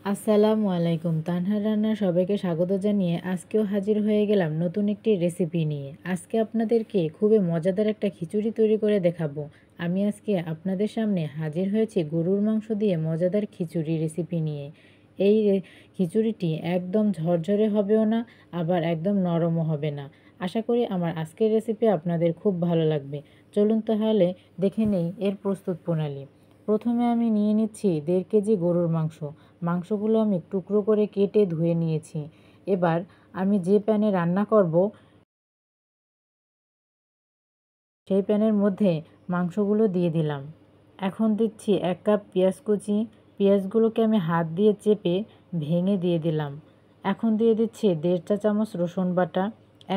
আসসালামু আলাইকুম। তানহার রান্নার সবাইকে স্বাগত জানিয়ে আজকেও হাজির হয়ে গেলাম নতুন একটি রেসিপি নিয়ে। আজকে আপনাদেরকে খুবই মজাদার একটা খিচুড়ি তৈরি করে দেখাবো। আমি আজকে আপনাদের সামনে হাজির হয়েছি গরুর মাংস দিয়ে মজাদার খিচুড়ি রেসিপি নিয়ে। এই খিচুড়িটি একদম ঝরঝরে হবেও না, আবার একদম নরমও হবে না। আশা করি আমার আজকের রেসিপি আপনাদের খুব ভালো লাগবে। চলুন তাহলে দেখে নেই এর প্রস্তুত প্রণালী। প্রথমে আমি নিয়ে নিচ্ছি 1.5 কেজি গরুর মাংস। মাংসগুলো আমি টুকরো করে কেটে ধুয়ে নিয়েছি। এবার আমি যে প্যানে রান্না করব সেই প্যানের মধ্যে মাংসগুলো দিয়ে দিলাম। এখন দিচ্ছি 1 কাপ পেঁয়াজ কুচি। পেঁয়াজগুলোকে আমি হাত দিয়ে চেপে ভেঙে দিয়ে দিলাম। এখন দিয়ে দিচ্ছি 1.5 চা চামচ রসুন বাটা,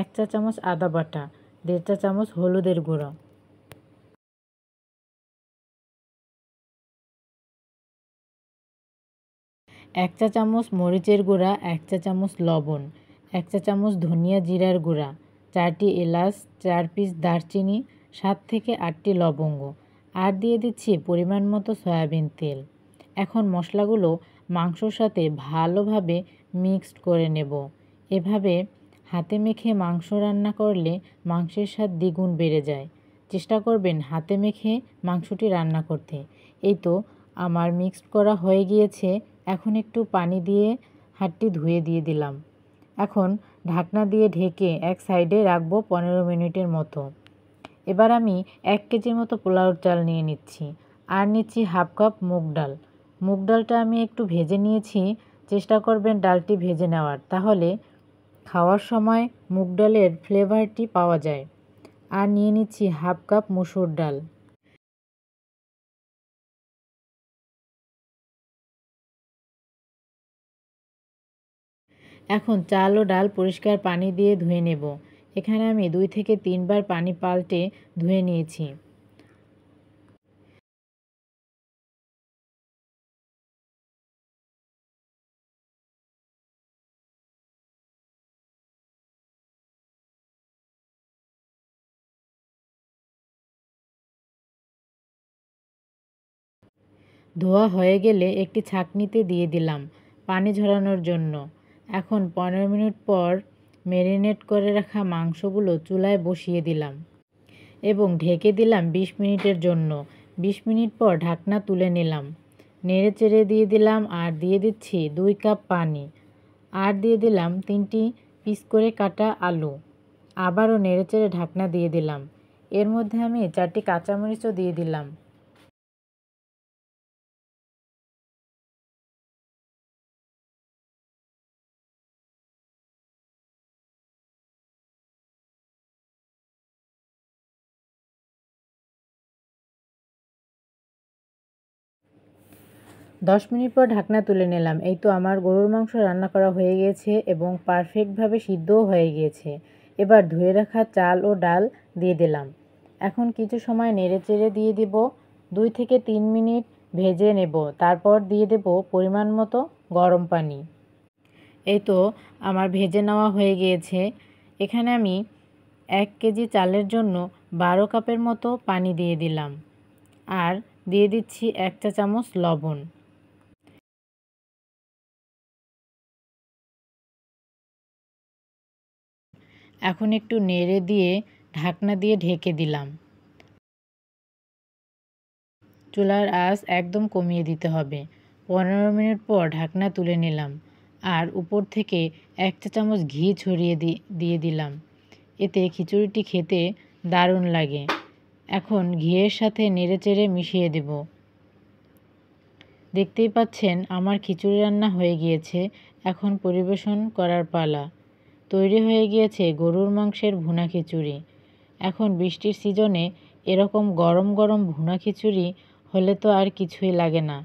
1 চা চামচ আদা বাটা, 1.5 চা চামচ হলুদের গুঁড়ো, 1 চা চামচ মরিচের গুঁড়া, 1 চা চামচ লবণ, 1 চা চামচ ধনিয়া জিরার গুঁড়া, 4টি এলাচ, 4 পিস দারচিনি, 7 থেকে 8টি লবঙ্গ, আর দিয়ে দিচ্ছি পরিমাণ মতো সয়াবিন তেল। এখন মশলাগুলো মাংসর সাথে ভালোভাবে মিক্সড করে নেব। এভাবে হাতে মেখে মাংস রান্না করলে মাংসের স্বাদ দ্বিগুণ বেড়ে যায়। চেষ্টা করবেন হাতে মেখে মাংসটি রান্না করতে। এই তো আমার মিক্সড করা হয়ে গিয়েছে। এখন একটু পানি দিয়ে হাতটি ধুয়ে দিয়ে দিলাম। এখন ঢাকনা দিয়ে ঢেকে এক সাইডে রাখবো 15 মিনিটের মতো। এবার আমি 1 কেজির মতো পোলাওর চাল নিয়ে নিচ্ছি, আর নিচ্ছি হাফ কাপ মুগ ডাল। মুগ ডালটা আমি একটু ভেজে নিয়েছি। চেষ্টা করবেন ডালটি ভেজে নেওয়ার, তাহলে খাওয়ার সময় মুগ ডালের ফ্লেভারটি পাওয়া যায়। আর নিয়ে নিচ্ছি হাফ কাপ মসুর ডাল। এখন চাল ও ডাল পরিষ্কার পানি দিয়ে ধুয়ে নেব। এখানে আমি 2 থেকে 3 বার পানি পাল্টে ধুয়ে নিয়েছি। ধোয়া হয়ে গেলে একটি ছাঁকনিতে দিয়ে দিলাম পানি ঝরানোর জন্য। এখন 15 মিনিট পর ম্যারিনেট করে রাখা মাংসগুলো চুলায় বসিয়ে দিলাম এবং ঢেকে দিলাম 20 মিনিটের জন্য। 20 মিনিট পর ঢাকনা তুলে নিলাম। নেড়ে চেড়ে দিয়ে দিলাম, আর দিয়ে দিচ্ছি 2 কাপ পানি, আর দিয়ে দিলাম 3টি পিস করে কাটা আলু। আবারও নেড়ে চেড়ে ঢাকনা দিয়ে দিলাম। এর মধ্যে আমি 4টি কাঁচামরিচও দিয়ে দিলাম। দশ মিনিট পর ঢাকনা তুলে নিলাম। এই তো আমার গরুর মাংস রান্না করা হয়ে গিয়েছে এবং পারফেক্টভাবে সিদ্ধও হয়ে গিয়েছে। এবার ধুয়ে রাখা চাল ও ডাল দিয়ে দিলাম। এখন কিছু সময় নেড়েচেড়ে দিয়ে দিব। 2 থেকে 3 মিনিট ভেজে নেব। তারপর দিয়ে দেব পরিমাণ মতো গরম পানি। এই তো আমার ভেজে নেওয়া হয়ে গিয়েছে। এখানে আমি 1 কেজি চালের জন্য 12 কাপের মতো পানি দিয়ে দিলাম, আর দিয়ে দিচ্ছি 1 চা চামচ লবণ। এখন একটু নেড়ে দিয়ে ঢাকনা দিয়ে ঢেকে দিলাম। চুলার আঁচ একদম কমিয়ে দিতে হবে। 15 মিনিট পর ঢাকনা তুলে নিলাম, আর উপর থেকে 1 চা চামচ ঘি ছড়িয়ে দিয়ে দিলাম। এতে খিচুড়িটি খেতে দারুণ লাগে। এখন ঘিয়ের সাথে নেড়েচেড়ে মিশিয়ে দেব। দেখতেই পাচ্ছেন আমার খিচুড়ি রান্না হয়ে গিয়েছে। এখন পরিবেশন করার পালা। তৈরি হয়ে গিয়েছে গরুর মাংসের ভুনা খিচুড়ি। এখন বৃষ্টির সিজনে এরকম গরম গরম ভুনা খিচুড়ি হলে তো আর কিছুই লাগে না।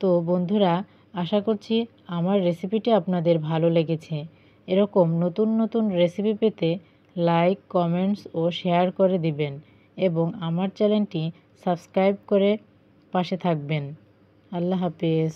তো বন্ধুরা, আশা করছি আমার রেসিপিটি আপনাদের ভালো লেগেছে। এরকম নতুন নতুন রেসিপি পেতে লাইক, কমেন্টস ও শেয়ার করে দিবেন এবং আমার চ্যানেলটি সাবস্ক্রাইব করে পাশে থাকবেন। আল্লাহ হাফেজ।